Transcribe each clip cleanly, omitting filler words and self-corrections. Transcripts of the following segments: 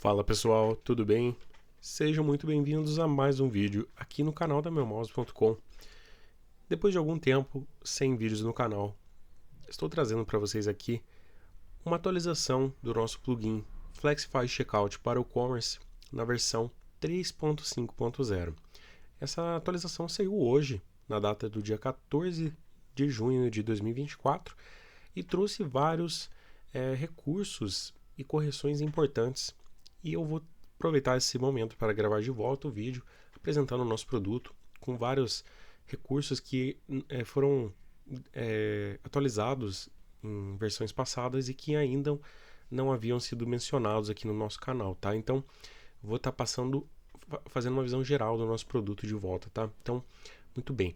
Fala pessoal, tudo bem? Sejam muito bem-vindos a mais um vídeo aqui no canal da meumouse.com. Depois de algum tempo sem vídeos no canal, estou trazendo para vocês aqui uma atualização do nosso plugin Flexify Checkout para o e-commerce na versão 3.5.0. Essa atualização saiu hoje, na data do dia 14 de junho de 2024, e trouxe vários recursos e correções importantes. E eu vou aproveitar esse momento para gravar de volta o vídeo apresentando o nosso produto com vários recursos que foram atualizados em versões passadas e que ainda não haviam sido mencionados aqui no nosso canal, tá? Então, vou estar fazendo uma visão geral do nosso produto de volta, tá? Então, muito bem.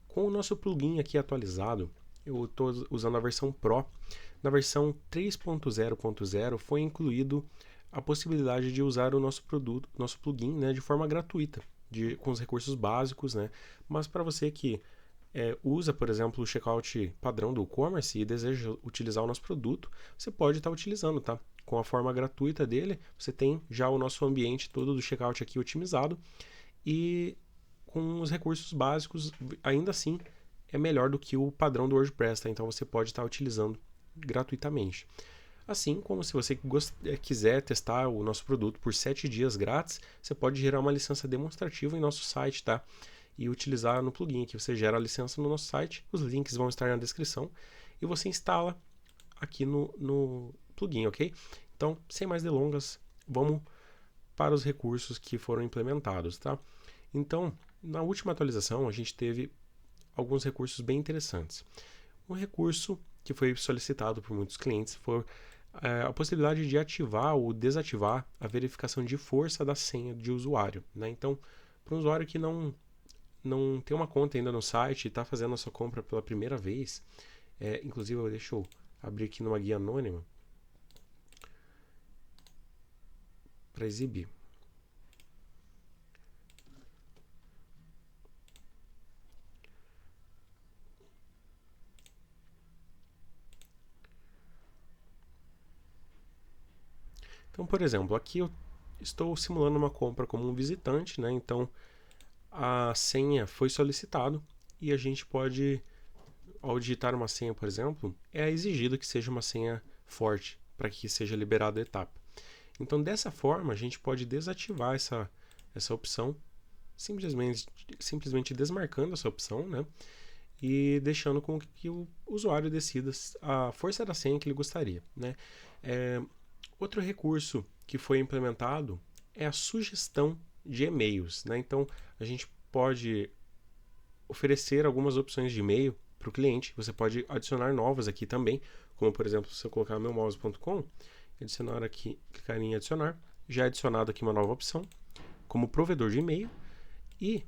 Com o nosso plugin aqui atualizado, eu estou usando a versão Pro. Na versão 3.0.0 foi incluído a possibilidade de usar o nosso produto, nosso plugin, né, de forma gratuita, com os recursos básicos, né? Mas para você que usa, por exemplo, o checkout padrão do e-commerce e deseja utilizar o nosso produto, você pode estar utilizando, tá? Com a forma gratuita dele, você tem já o nosso ambiente todo do checkout aqui otimizado e com os recursos básicos, ainda assim, é melhor do que o padrão do WordPress, tá? Então você pode estar utilizando gratuitamente. Assim como se você quiser testar o nosso produto por 7 dias grátis, você pode gerar uma licença demonstrativa em nosso site, tá? E utilizar no plugin, que você gera a licença no nosso site, os links vão estar na descrição e você instala aqui no plugin, ok? Então, sem mais delongas, vamos para os recursos que foram implementados, tá? Então, na última atualização, a gente teve alguns recursos bem interessantes. Um recurso que foi solicitado por muitos clientes foi a possibilidade de ativar ou desativar a verificação de força da senha de usuário, né? Então, para um usuário que não tem uma conta ainda no site e está fazendo a sua compra pela primeira vez, inclusive deixa eu abrir aqui numa guia anônima para exibir. Então, por exemplo, aqui eu estou simulando uma compra como um visitante, né? Então, a senha foi solicitado e a gente pode, ao digitar uma senha, por exemplo, é exigido que seja uma senha forte para que seja liberada a etapa. Então, dessa forma, a gente pode desativar essa opção, simplesmente desmarcando essa opção, né? E deixando com que o usuário decida a força da senha que ele gostaria, né? Outro recurso que foi implementado é a sugestão de e-mails, né? Então, a gente pode oferecer algumas opções de e-mail para o cliente. Você pode adicionar novas aqui também, como por exemplo, se eu colocar meumouse.com, adicionar aqui, clicar em adicionar, já é adicionado aqui uma nova opção, como provedor de e-mail, e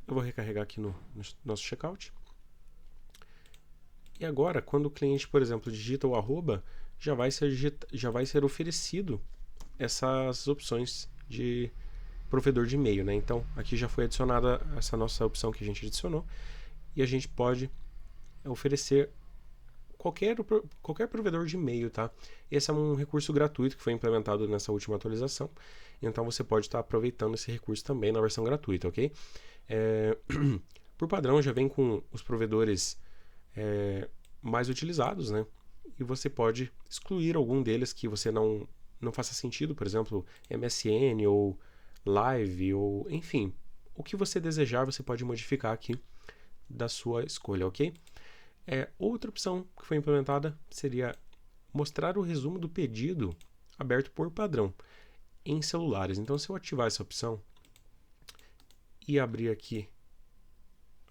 eu vou recarregar aqui no nosso checkout. E agora, quando o cliente, por exemplo, digita o arroba, já vai ser oferecido essas opções de provedor de e-mail, né? Então, aqui já foi adicionada essa nossa opção que a gente adicionou e a gente pode oferecer qualquer provedor de e-mail, tá? Esse é um recurso gratuito que foi implementado nessa última atualização, então você pode estar aproveitando esse recurso também na versão gratuita, ok? Por padrão, já vem com os provedores mais utilizados, né? E você pode excluir algum deles que você não faça sentido, por exemplo, MSN ou Live, ou enfim, o que você desejar você pode modificar aqui da sua escolha, ok? Outra opção que foi implementada seria mostrar o resumo do pedido aberto por padrão em celulares. Então, se eu ativar essa opção e abrir aqui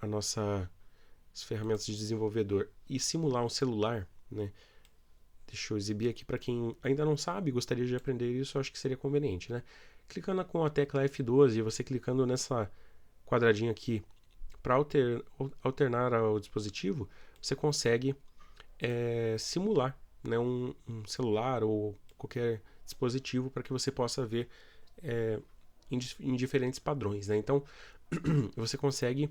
as ferramentas de desenvolvedor e simular um celular, né? Deixa eu exibir aqui para quem ainda não sabe e gostaria de aprender isso, eu acho que seria conveniente, né? Clicando com a tecla F12 e você clicando nessa quadradinha aqui para alternar ao dispositivo, você consegue simular, né, um celular ou qualquer dispositivo para que você possa ver em diferentes padrões, né? Então, você consegue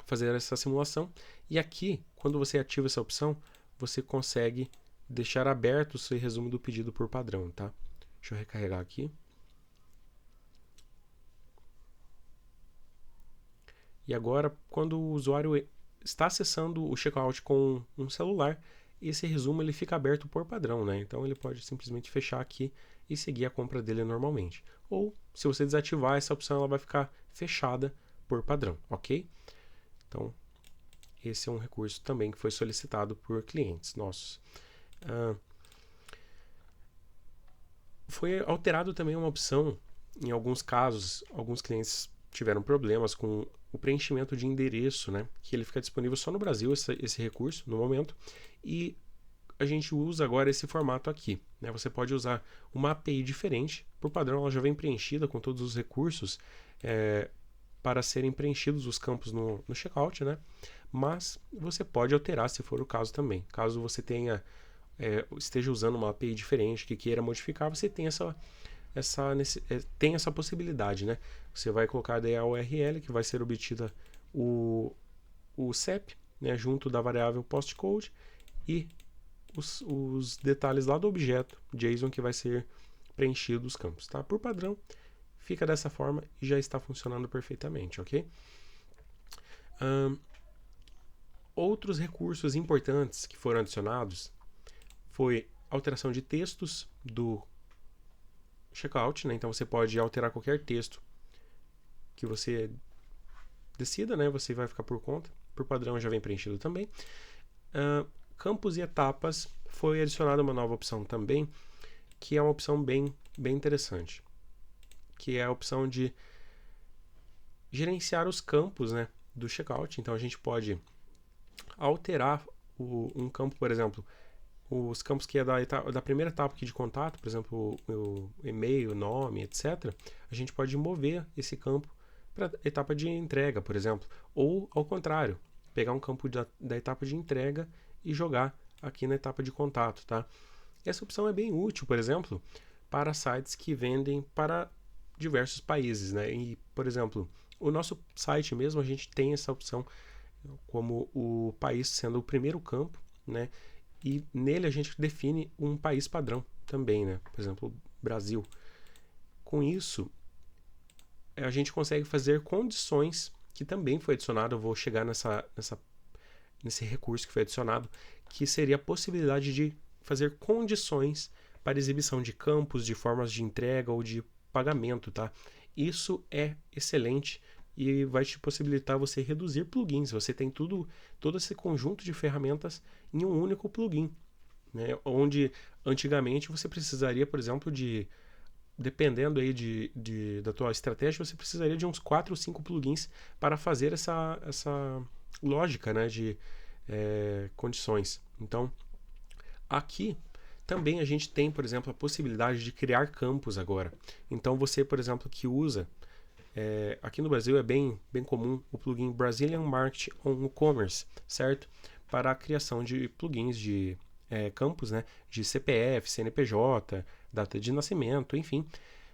fazer essa simulação e aqui, quando você ativa essa opção, você consegue deixar aberto o seu resumo do pedido por padrão, tá? Deixa eu recarregar aqui. E agora, quando o usuário está acessando o checkout com um celular, esse resumo ele fica aberto por padrão, né? Então ele pode simplesmente fechar aqui e seguir a compra dele normalmente. Ou, se você desativar essa opção, ela vai ficar fechada por padrão, ok? Então, esse é um recurso também que foi solicitado por clientes nossos. Foi alterado também uma opção, em alguns casos, alguns clientes tiveram problemas com o preenchimento de endereço, né? Que ele fica disponível só no Brasil, esse recurso, no momento, e a gente usa agora esse formato aqui, né? Você pode usar uma API diferente, por padrão ela já vem preenchida com todos os recursos para serem preenchidos os campos no checkout, né? Mas você pode alterar se for o caso também. Caso você esteja usando uma API diferente que queira modificar, você tem tem essa possibilidade, né? Você vai colocar daí a URL que vai ser obtida o CEP, né, junto da variável postcode e os detalhes lá do objeto JSON que vai ser preenchido os campos, tá? Por padrão, fica dessa forma e já está funcionando perfeitamente, ok? Outros recursos importantes que foram adicionados foi alteração de textos do checkout, né? Então você pode alterar qualquer texto que você decida, né? Você vai ficar por conta. Por padrão já vem preenchido também. Campos e etapas, foi adicionada uma nova opção também, que é uma opção bem interessante, que é a opção de gerenciar os campos, né, do checkout. Então a gente pode alterar um campo, por exemplo, os campos que é da primeira etapa aqui de contato, por exemplo, o e-mail, nome, etc. A gente pode mover esse campo para a etapa de entrega, por exemplo. Ou, ao contrário, pegar um campo da etapa de entrega e jogar aqui na etapa de contato, tá? Essa opção é bem útil, por exemplo, para sites que vendem para diversos países, né? E, por exemplo, o nosso site mesmo, a gente tem essa opção como o país sendo o primeiro campo, né? E nele a gente define um país padrão também, né? Por exemplo, Brasil. Com isso, a gente consegue fazer condições, que também foi adicionado, eu vou chegar nesse recurso que foi adicionado, que seria a possibilidade de fazer condições para exibição de campos, de formas de entrega ou de pagamento, tá? Isso é excelente e vai te possibilitar você reduzir plugins. Você tem todo esse conjunto de ferramentas em um único plugin, né? Onde antigamente você precisaria, por exemplo, dependendo aí da tua estratégia, você precisaria de uns 4 ou 5 plugins para fazer essa lógica, né, de condições. Então, aqui também a gente tem, por exemplo, a possibilidade de criar campos agora. Então, você, por exemplo, que usa aqui no Brasil é bem comum o plugin Brazilian Market on Commerce, certo? Para a criação de plugins de campos, né? De CPF, CNPJ, data de nascimento, enfim,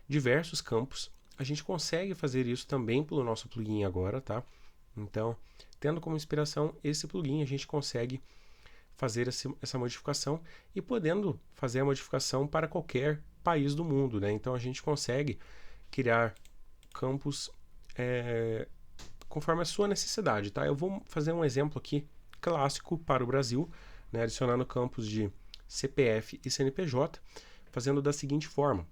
diversos campos. A gente consegue fazer isso também pelo nosso plugin agora, tá? Então, tendo como inspiração esse plugin, a gente consegue fazer essa modificação e podendo fazer a modificação para qualquer país do mundo, né? Então, a gente consegue criar campos conforme a sua necessidade, tá? Eu vou fazer um exemplo aqui clássico para o Brasil, né, adicionando campos de CPF e CNPJ, fazendo da seguinte forma.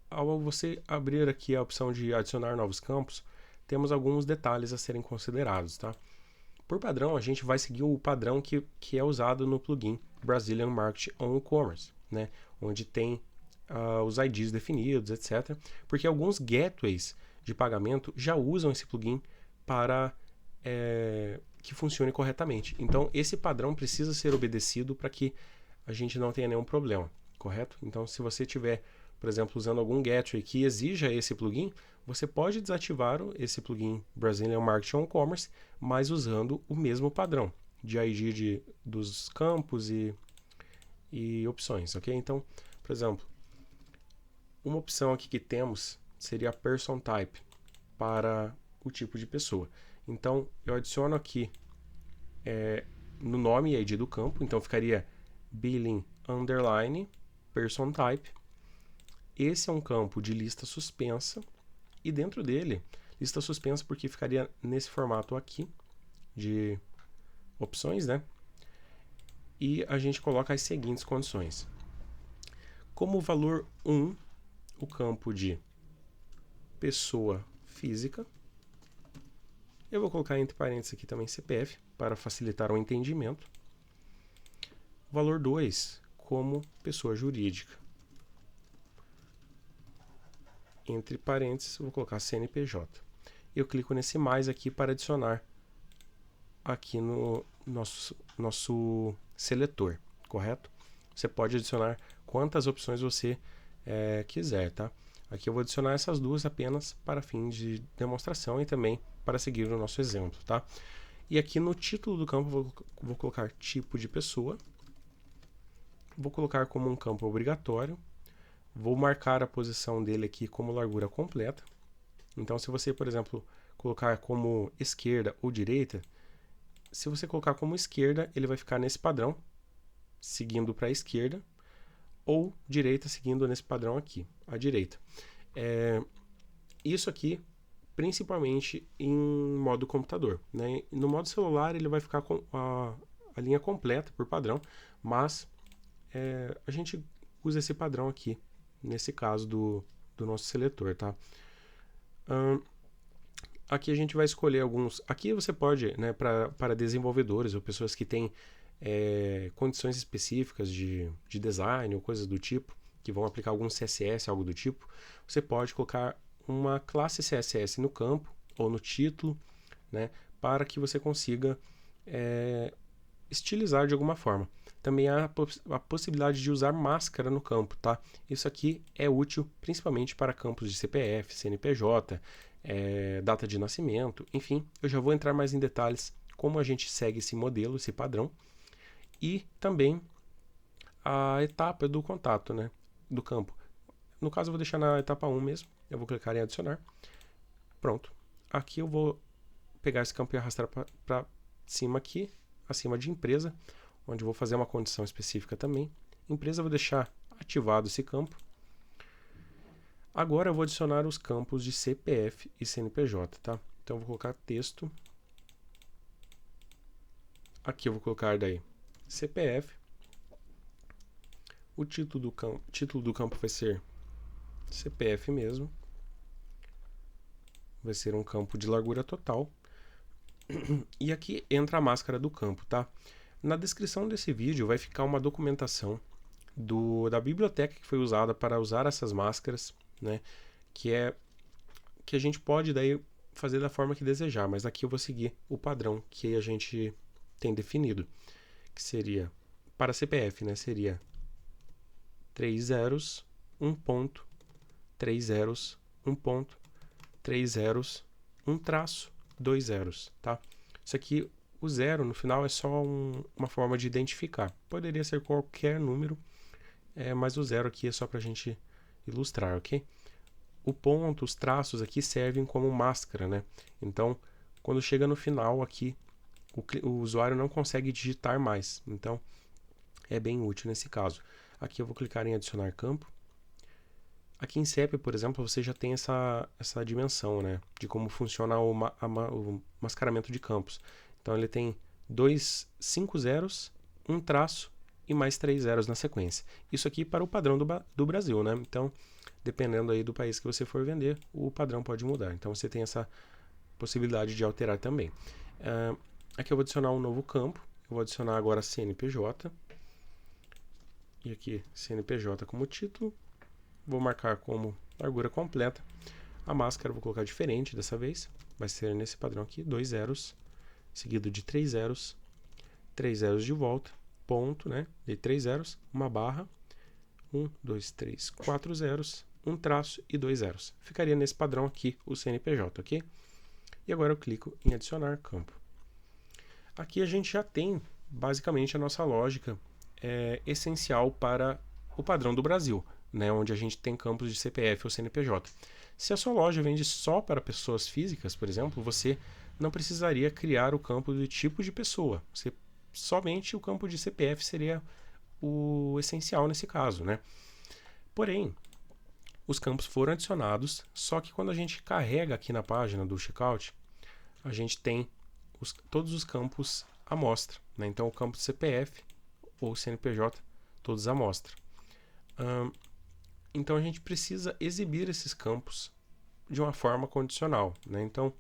Ao você abrir aqui a opção de adicionar novos campos, temos alguns detalhes a serem considerados, tá? Por padrão, a gente vai seguir o padrão que é usado no plugin Brazilian Market on Commerce, né? Onde tem os IDs definidos, etc. Porque alguns gateways de pagamento já usam esse plugin para que funcione corretamente. Então, esse padrão precisa ser obedecido para que a gente não tenha nenhum problema, correto? Então, se você tiver, por exemplo, usando algum gateway que exija esse plugin, você pode desativar esse plugin Brazilian Market on Commerce, mas usando o mesmo padrão de ID dos campos e opções, ok? Então, por exemplo, uma opção aqui que temos seria a Person Type para o tipo de pessoa. Então, eu adiciono aqui no nome e ID do campo, então ficaria billing underline person type. esse é um campo de lista suspensa, e dentro dele, lista suspensa porque ficaria nesse formato aqui, de opções, né? E a gente coloca as seguintes condições. Como valor 1, o campo de pessoa física, eu vou colocar entre parênteses aqui também CPF, para facilitar o entendimento. Valor 2, como pessoa jurídica. Entre parênteses, vou colocar CNPJ. Eu clico nesse mais aqui para adicionar aqui no nosso seletor, correto? Você pode adicionar quantas opções você quiser, tá? Aqui eu vou adicionar essas duas apenas para fim de demonstração e também para seguir o nosso exemplo, tá? E aqui no título do campo vou colocar tipo de pessoa, vou colocar como um campo obrigatório, vou marcar a posição dele aqui como largura completa. Então, se você, por exemplo, colocar como esquerda ou direita, se você colocar como esquerda, ele vai ficar nesse padrão, seguindo para a esquerda, ou direita, seguindo nesse padrão aqui, à direita. Isso aqui, principalmente em modo computador, né? No modo celular, ele vai ficar com a linha completa por padrão, mas a gente usa esse padrão aqui, nesse caso do nosso seletor, tá? Aqui a gente vai escolher alguns. Aqui você pode, né, para desenvolvedores ou pessoas que têm condições específicas de design ou coisas do tipo, que vão aplicar algum CSS, algo do tipo, você pode colocar uma classe CSS no campo ou no título, né, para que você consiga estilizar de alguma forma. Também há a possibilidade de usar máscara no campo, tá? Isso aqui é útil principalmente para campos de CPF, CNPJ, data de nascimento, enfim, eu já vou entrar mais em detalhes como a gente segue esse modelo, esse padrão, e também a etapa do contato, né, do campo. No caso, eu vou deixar na etapa 1 mesmo, eu vou clicar em adicionar. Pronto. Aqui eu vou pegar esse campo e arrastar para cima aqui, acima de empresa, onde eu vou fazer uma condição específica também. Empresa, eu vou deixar ativado esse campo. Agora eu vou adicionar os campos de CPF e CNPJ, tá? Então eu vou colocar texto. Aqui eu vou colocar daí CPF. O título do campo vai ser CPF mesmo. Vai ser um campo de largura total. E aqui entra a máscara do campo, tá? Na descrição desse vídeo vai ficar uma documentação da biblioteca que foi usada para usar essas máscaras, né? Que a gente pode daí fazer da forma que desejar, mas aqui eu vou seguir o padrão que a gente tem definido, que seria para CPF, né? Seria 3 zeros, 1 ponto, 3 zeros, 1 ponto, 3 zeros, 1 traço, 2 zeros, tá? Isso aqui, o zero no final é só uma forma de identificar. Poderia ser qualquer número, mas o zero aqui é só para a gente ilustrar, ok? O ponto, os traços aqui servem como máscara, né? Então, quando chega no final aqui, o usuário não consegue digitar mais. Então, é bem útil nesse caso. Aqui eu vou clicar em adicionar campo. Aqui em CEP, por exemplo, você já tem essa dimensão, né, de como funciona o mascaramento de campos. Então ele tem 5 zeros, um traço e mais 3 zeros na sequência. Isso aqui para o padrão do Brasil, né? Então, dependendo aí do país que você for vender, o padrão pode mudar. Então você tem essa possibilidade de alterar também. Aqui eu vou adicionar um novo campo. Eu vou adicionar agora CNPJ. E aqui CNPJ como título. Vou marcar como largura completa. A máscara eu vou colocar diferente dessa vez. Vai ser nesse padrão aqui, 2 zeros, seguido de 3 zeros, 3 zeros de volta, ponto, né? De 3 zeros, uma barra, 1, 2, 3, 4 zeros, um traço e 2 zeros. Ficaria nesse padrão aqui o CNPJ, ok? E agora eu clico em adicionar campo. Aqui a gente já tem basicamente a nossa lógica essencial para o padrão do Brasil, né, onde a gente tem campos de CPF ou CNPJ. Se a sua loja vende só para pessoas físicas, por exemplo, você não precisaria criar o campo do tipo de pessoa. Somente o campo de CPF seria o essencial nesse caso, né? Porém, os campos foram adicionados, só que quando a gente carrega aqui na página do checkout, a gente tem todos os campos à mostra, né? Então o campo CPF ou CNPJ, todos à mostra. Então a gente precisa exibir esses campos de uma forma condicional, né? Então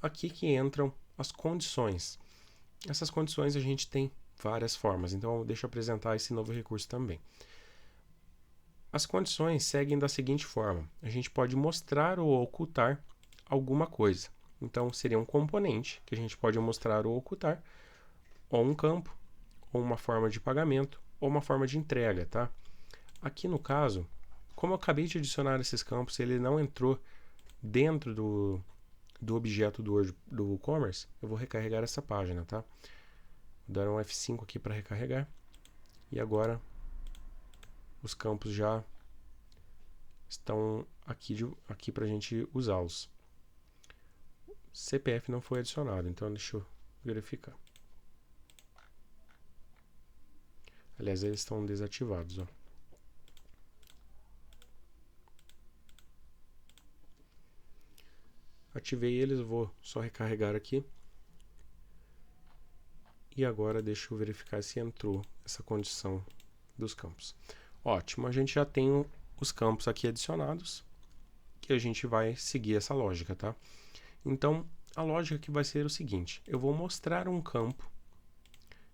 aqui que entram as condições. Essas condições a gente tem várias formas, então deixa eu apresentar esse novo recurso também. As condições seguem da seguinte forma: a gente pode mostrar ou ocultar alguma coisa. Então seria um componente que a gente pode mostrar ou ocultar, ou um campo, ou uma forma de pagamento, ou uma forma de entrega, tá? Aqui no caso, como eu acabei de adicionar esses campos, ele não entrou dentro do objeto do WooCommerce, eu vou recarregar essa página, tá? Vou dar um F5 aqui para recarregar. E agora os campos já estão aqui para a gente usá-los. CPF não foi adicionado, então deixa eu verificar. Aliás, eles estão desativados, ó. Ativei eles, vou só recarregar aqui. E agora deixa eu verificar se entrou essa condição dos campos. Ótimo, a gente já tem os campos aqui adicionados, que a gente vai seguir essa lógica, tá? Então, a lógica que vai ser o seguinte: eu vou mostrar um campo.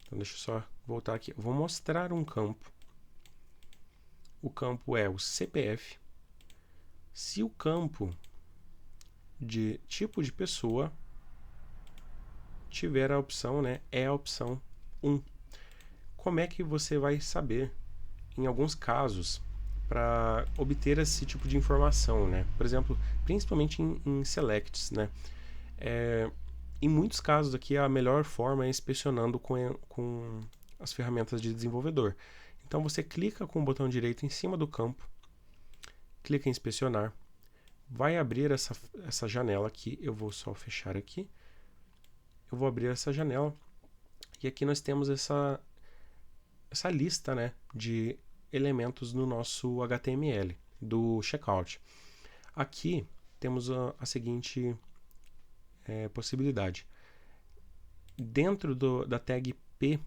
Então, deixa eu só voltar aqui. Eu vou mostrar um campo. O campo é o CPF. Se o campo de tipo de pessoa tiver a opção, né, é a opção 1. Como é que você vai saber, em alguns casos, para obter esse tipo de informação, né? Por exemplo, principalmente em selects, né? Em muitos casos aqui a melhor forma é inspecionando com as ferramentas de desenvolvedor. Então você clica com o botão direito em cima do campo, clica em inspecionar, vai abrir essa janela aqui. Eu vou só fechar aqui. Eu vou abrir essa janela e aqui nós temos essa lista, né, de elementos no nosso HTML do checkout. Aqui temos a seguinte possibilidade. Dentro da tag P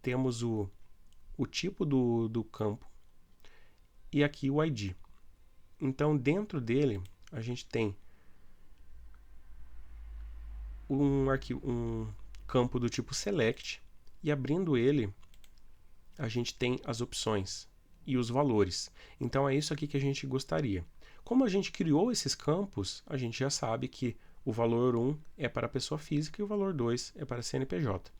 temos o tipo do campo e aqui o ID. Então dentro dele a gente tem um campo do tipo select, e abrindo ele a gente tem as opções e os valores. Então é isso aqui que a gente gostaria. Como a gente criou esses campos, a gente já sabe que o valor 1 é para a pessoa física e o valor 2 é para a CNPJ.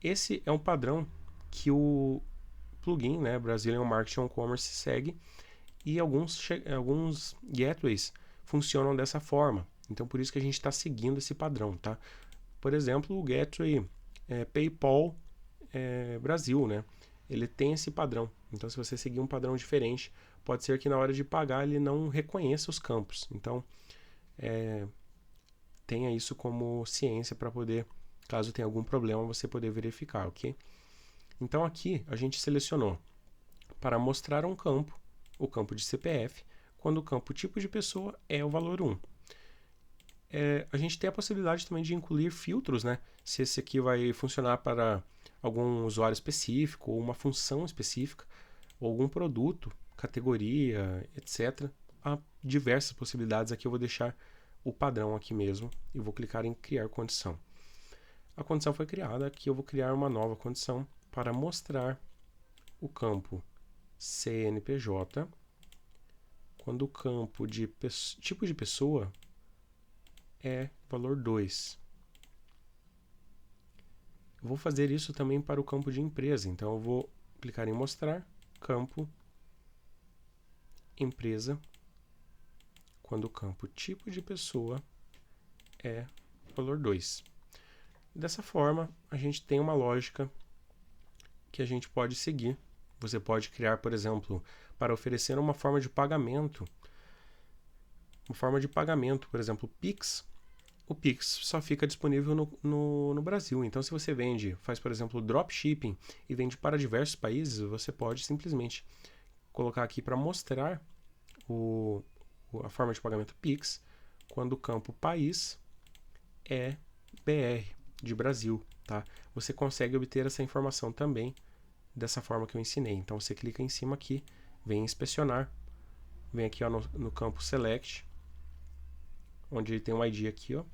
Esse é um padrão que o plugin, né, Brazilian Marketing on Commerce, segue, e alguns gateways funcionam dessa forma. Então por isso que a gente está seguindo esse padrão, tá? Por exemplo, o gateway PayPal Brasil, né? Ele tem esse padrão. Então se você seguir um padrão diferente, pode ser que na hora de pagar ele não reconheça os campos. Então tenha isso como ciência para poder, caso tenha algum problema, você poder verificar, ok? Então aqui a gente selecionou para mostrar um campo, o campo de CPF, quando o campo tipo de pessoa é o valor 1. A gente tem a possibilidade também de incluir filtros, né? Se esse aqui vai funcionar para algum usuário específico, ou uma função específica, ou algum produto, categoria, etc. Há diversas possibilidades. Aqui eu vou deixar o padrão aqui mesmo e vou clicar em criar condição. A condição foi criada, aqui eu vou criar uma nova condição para mostrar o campo CNPJ quando o campo de tipo de pessoa é valor 2. Eu vou fazer isso também para o campo de empresa, então eu vou clicar em mostrar campo empresa quando o campo tipo de pessoa é valor 2. Dessa forma, a gente tem uma lógica que a gente pode seguir. Você pode criar, por exemplo, para oferecer uma forma de pagamento. Uma forma de pagamento, por exemplo, Pix. O Pix só fica disponível no Brasil. Então, se você faz, por exemplo, dropshipping e vende para diversos países, você pode simplesmente colocar aqui para mostrar a forma de pagamento Pix quando o campo país é BR, de Brasil, tá? Você consegue obter essa informação também dessa forma que eu ensinei. Então você clica em cima aqui, vem inspecionar, vem aqui ó, no campo Select, onde tem um ID aqui, ó,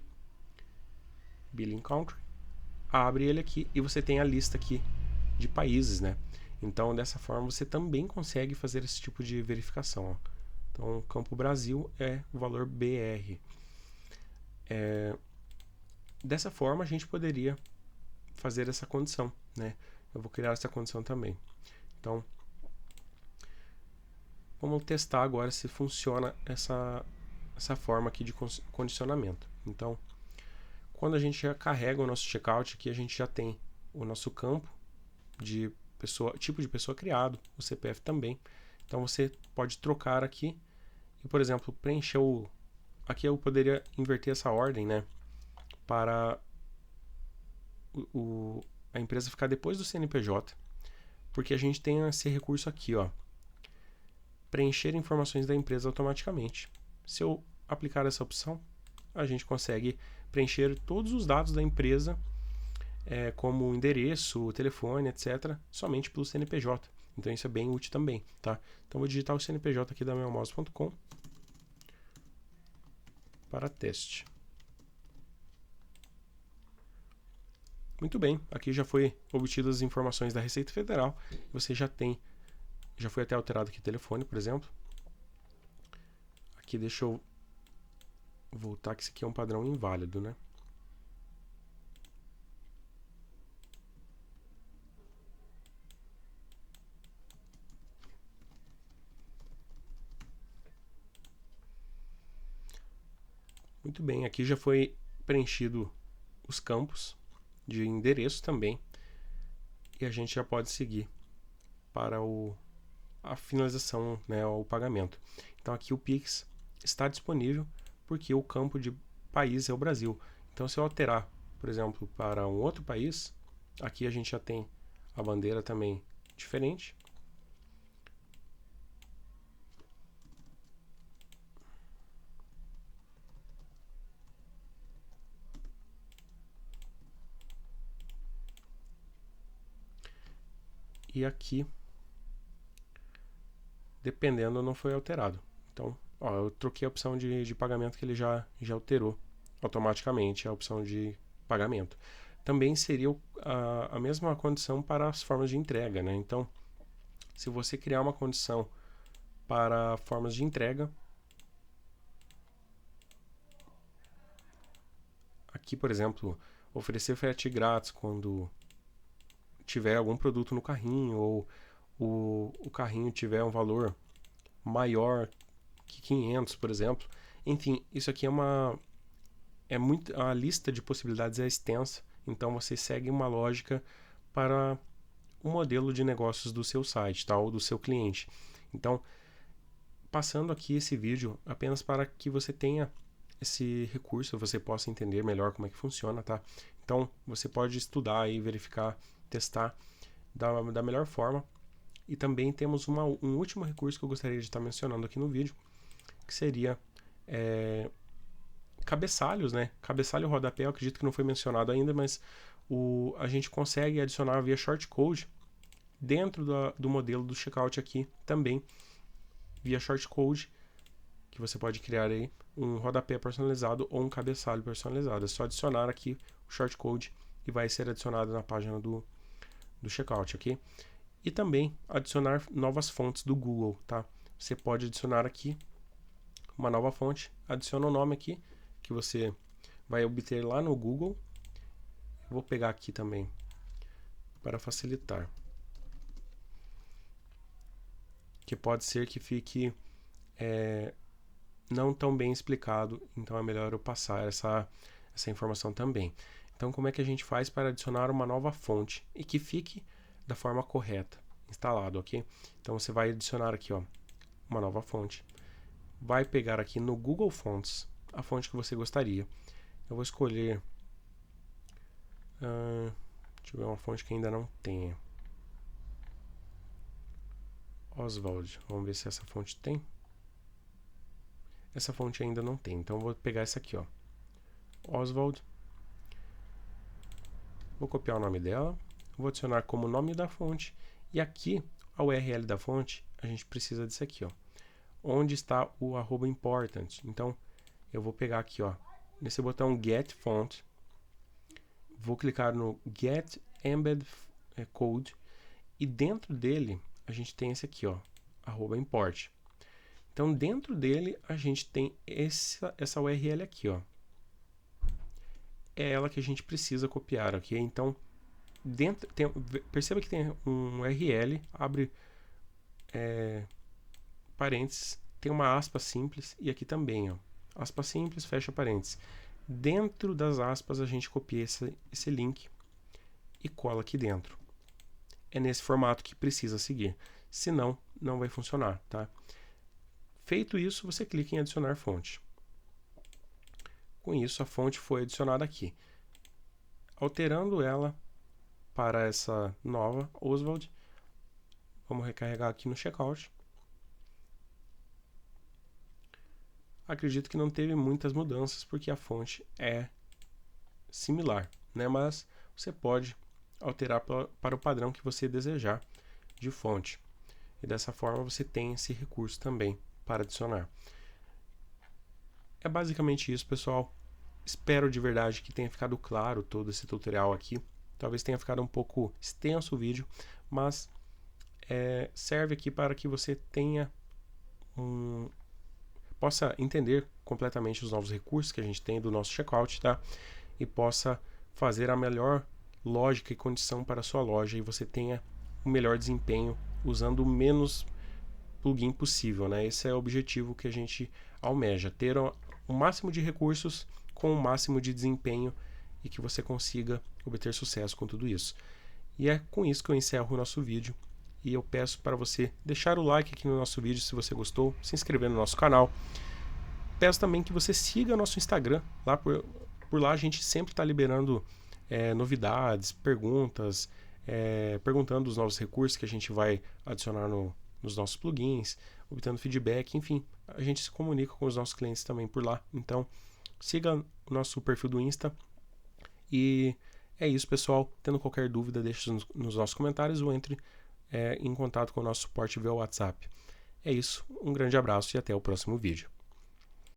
Billing Country, abre ele aqui e você tem a lista aqui de países, né? Então dessa forma você também consegue fazer esse tipo de verificação, ó. Então o campo Brasil é o valor BR. Dessa forma a gente poderia fazer essa condição, né? Eu vou criar essa condição também. Então vamos testar agora se funciona essa forma aqui de condicionamento. Então, quando a gente já carrega o nosso checkout aqui, a gente já tem o nosso campo de pessoa, tipo de pessoa criado, o CPF também. Então você pode trocar aqui e, por exemplo, preencher o... Aqui eu poderia inverter essa ordem, né? Para a empresa ficar depois do CNPJ, porque a gente tem esse recurso aqui, ó, preencher informações da empresa automaticamente. Se eu aplicar essa opção, a gente consegue preencher todos os dados da empresa, como o endereço, o telefone, etc., somente pelo CNPJ. Então isso é bem útil também, tá? Então vou digitar o CNPJ aqui da meomouse.com para teste. Muito bem, aqui já foi obtidas as informações da Receita Federal. Você já foi até alterado aqui o telefone, por exemplo. Aqui deixa eu voltar, que isso aqui é um padrão inválido, né? Muito bem, aqui já foi preenchido os campos de endereço também. E a gente já pode seguir para a finalização, né, o pagamento. Então aqui o Pix está disponível porque o campo de país é o Brasil. Então se eu alterar, por exemplo, para um outro país, aqui a gente já tem a bandeira também diferente. E aqui, dependendo, não foi alterado. Então, ó, eu troquei a opção de pagamento que ele já alterou automaticamente a opção de pagamento. Também seria a mesma condição para as formas de entrega, né? Então, se você criar uma condição para formas de entrega, aqui, por exemplo, oferecer frete grátis quando tiver algum produto no carrinho ou o carrinho tiver um valor maior que 500, por exemplo. Enfim, isso aqui a lista de possibilidades é extensa, então você segue uma lógica para o modelo de negócios do seu site, tá? Ou do seu cliente. Então, passando aqui esse vídeo apenas para que você tenha esse recurso, você possa entender melhor como é que funciona, tá? Então, você pode estudar e verificar, testar da melhor forma. E também temos um último recurso que eu gostaria de estar mencionando aqui no vídeo, que seria cabeçalhos, né? Cabeçalho e rodapé, eu acredito que não foi mencionado ainda, mas a gente consegue adicionar via shortcode dentro do modelo do checkout aqui também, via shortcode, que você pode criar aí um rodapé personalizado ou um cabeçalho personalizado. É só adicionar aqui o shortcode e vai ser adicionado na página do checkout, ok? E também adicionar novas fontes do Google, tá? Você pode adicionar aqui uma nova fonte, adiciona o nome aqui que você vai obter lá no Google. Vou pegar aqui também para facilitar, que pode ser que fique não tão bem explicado, então é melhor eu passar essa informação também. Então, como é que a gente faz para adicionar uma nova fonte e que fique da forma correta, instalado, ok? Então, você vai adicionar aqui, ó, uma nova fonte. Vai pegar aqui no Google Fonts a fonte que você gostaria. Eu vou escolher... deixa eu ver uma fonte que ainda não tenha. Oswald. Vamos ver se essa fonte tem. essa fonte ainda não tem. Então, eu vou pegar essa aqui, ó, Oswald. Vou copiar o nome dela, vou adicionar como nome da fonte, e aqui, a URL da fonte, a gente precisa disso aqui, ó, onde está o @important. Então, eu vou pegar aqui, ó, nesse botão Get Font, vou clicar no Get Embed Code, e dentro dele, a gente tem esse aqui, ó, @import. Então, dentro dele, a gente tem essa URL aqui, ó. É ela que a gente precisa copiar, ok? Então, perceba que tem um URL, abre parênteses, tem uma aspa simples, e aqui também, ó, aspa simples, fecha parênteses. Dentro das aspas, a gente copia esse link e cola aqui dentro. É nesse formato que precisa seguir, senão não vai funcionar, tá? Feito isso, você clica em adicionar fonte. Com isso, a fonte foi adicionada aqui. Alterando ela para essa nova Oswald, vamos recarregar aqui no checkout. Acredito que não teve muitas mudanças porque a fonte é similar, né? Mas você pode alterar para o padrão que você desejar de fonte. E dessa forma você tem esse recurso também para adicionar. É basicamente isso, pessoal. Espero de verdade que tenha ficado claro todo esse tutorial aqui. Talvez tenha ficado um pouco extenso o vídeo, mas serve aqui para que você tenha possa entender completamente os novos recursos que a gente tem do nosso checkout, tá? E possa fazer a melhor lógica e condição para a sua loja e você tenha o melhor desempenho usando o menos plugin possível, né? Esse é o objetivo que a gente almeja, ter o máximo de recursos com o máximo de desempenho e que você consiga obter sucesso com tudo isso. E é com isso que eu encerro o nosso vídeo e eu peço para você deixar o like aqui no nosso vídeo se você gostou, se inscrever no nosso canal. Peço também que você siga nosso Instagram, lá por lá a gente sempre está liberando novidades, perguntas, perguntando os novos recursos que a gente vai adicionar nos nossos plugins, obtendo feedback, enfim, a gente se comunica com os nossos clientes também por lá. Então, siga o nosso perfil do Insta. E é isso, pessoal. Tendo qualquer dúvida, deixe nos nossos comentários ou entre em contato com o nosso suporte via WhatsApp. É isso, um grande abraço e até o próximo vídeo.